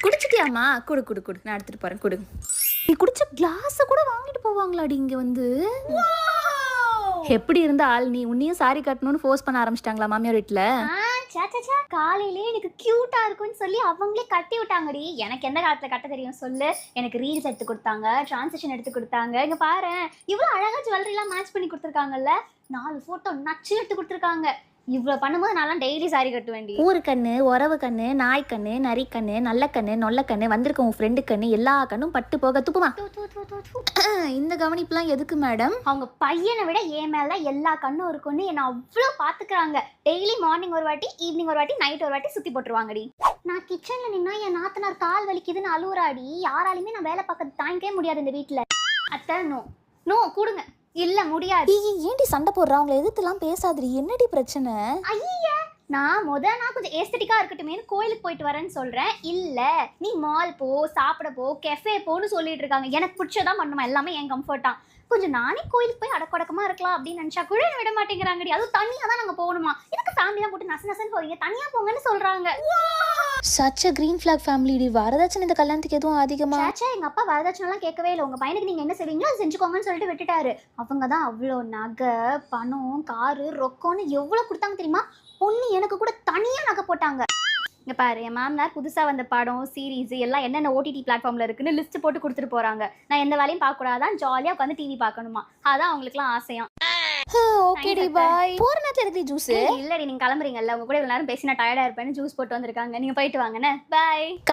குடிச்சிட்டியாமா? குடு குடு குடு, நான் எடுத்துட்டு போறேன், குடு. நீ குடிச்ச கிளாஸை கூட வாங்கிட்டு போவாங்களாடி இங்க வந்து? எப்படி இருந்த ஆள் நீ? உன்னையும் சாரி கட்டணும்னு ஃபோர்ஸ் பண்ண ஆரம்பிச்சிட்டாங்களா மாமியார் வீட்டுல? காலையிலே எனக்கு கியூட்டா இருக்கும்னு சொல்லி அவங்களே கட்டி விட்டாங்கடி. எனக்கு எந்த காலத்துல கட்ட தெரியும் சொல்லு? எனக்கு ரீல்ஸ் எடுத்து கொடுத்தாங்க, டிரான்சிஷன் எடுத்து கொடுத்தாங்க. இங்க பாரு, இவ்வளவு அழகா ஜுவல்லரி எல்லாம் மேட்ச் பண்ணி கொடுத்துருக்காங்கல்ல. 4 போட்டோ நச்சு எடுத்து கொடுத்துருக்காங்க. இவ்வளவு பண்ணும்போது நான் டெய்லி சாரி கட்ட வேண்டி. ஊரு கண்ணு, உறவு கண்ணு, நாய் கண்ணு, நரி கண்ணு, நல்ல கண்ணு, நொல்ல கண்ணு, வந்திருக்க உன் ஃப்ரெண்டு கண்ணு, எல்லா கண்ணும் பட்டு போக துப்புமா. இந்த கவனிப்புலாம் எதுக்கு மேடம்? அவங்க பையனை விட என் மேல எல்லா கண்ணும் இருக்குன்னு என்ன அவ்வளோ பாத்துக்கிறாங்க. டெய்லி மார்னிங் ஒரு வாட்டி, ஈவினிங் ஒரு வாட்டி, நைட் ஒரு வாட்டி சுத்தி போட்டுருவாங்கடி. நான் கிச்சன்ல நின்னா என் நாத்தனார் கால் வலிக்குதுன்னு அழுவுறாடி. யாராலையுமே நான் வேலை பார்க்க தாங்கிக்கவே முடியாது இந்த வீட்டுல. அத்தை நோ நோ கொடுங்க. இல்ல முடியாது. ஏன்டி சண்டை போடுற? அவங்களை எதிர்த்துலாம் பேசாதடி. என்னடி பிரச்சனை? ஐயா, நான் கொஞ்சம் ஏஸ்தட்டிக்கா இருக்கட்டுமே கோயிலுக்கு போயிட்டு வரேன்னு சொல்றேன். இல்ல நீ மால் போ, சாப்பிட போ, கெஃபே போன்னு சொல்லிட்டு இருக்காங்க. எனக்கு பிடிச்சதான் பண்ணுமா, எல்லாமே என் கம்ஃபர்ட்டா. கொஞ்சம் நானே கோயிலுக்கு போய் அடக்கடக்கமா இருக்கலாம் அப்படின்னு நினைச்சா கூட விட மாட்டேங்கிறாங்கடி. அதுவும் தனியா தான் நாங்க போகணுமா? எனக்கு ஃபேமிலியா போட்டு நசன்னு போறீங்க, தனியா போங்கன்னு சொல்றாங்க. சச்ச கிரீன் ஃபிளாக் ஃபேமிலி. வரதட்சணை இந்த கல்யாணத்துக்கு எதுவும் அதிகமா? எங்க அப்பா வரதட்சணை எல்லாம் கேட்கவே இல்லை. உங்க பையனுக்கு நீங்க என்ன செய்வீங்களோ அதை செஞ்சுக்கோங்கன்னு சொல்லிட்டு விட்டுட்டாரு. அவங்க தான் அவ்வளோ நகை, பணம், காரு, ரொக்கம்னு எவ்வளவு கொடுத்தாங்க தெரியுமா? பொண்ணு எனக்கு கூட தனியா நகை போட்டாங்க. இங்க பாரு, என் மாமனார் புதுசா வந்த படம், சீரீஸ் எல்லாம் என்னென்ன ஓடிடி பிளாட்ஃபார்ம்ல இருக்குன்னு லிஸ்ட் போட்டு கொடுத்துட்டு போறாங்க. நான் எந்த வேலையும் பார்க்க கூடாதான், ஜாலியா உட்காந்து டிவி பார்க்கணுமா. அதான் அவங்களுக்குலாம் ஆசையா. ஓகேடி பாய். போற நேரத்துல எதுக்கு ஜூஸ்? இல்லடி, நீங்க கிளம்புறீங்கல்ல, உங்க கூட இவ்வளவு நேரம் பேசி நான் டயர்டா இருப்பேன்னு ஜூஸ் போட்டு வந்திருக்காங்க. நீங்க போயிட்டு வாங்கண்ணே. பாய்.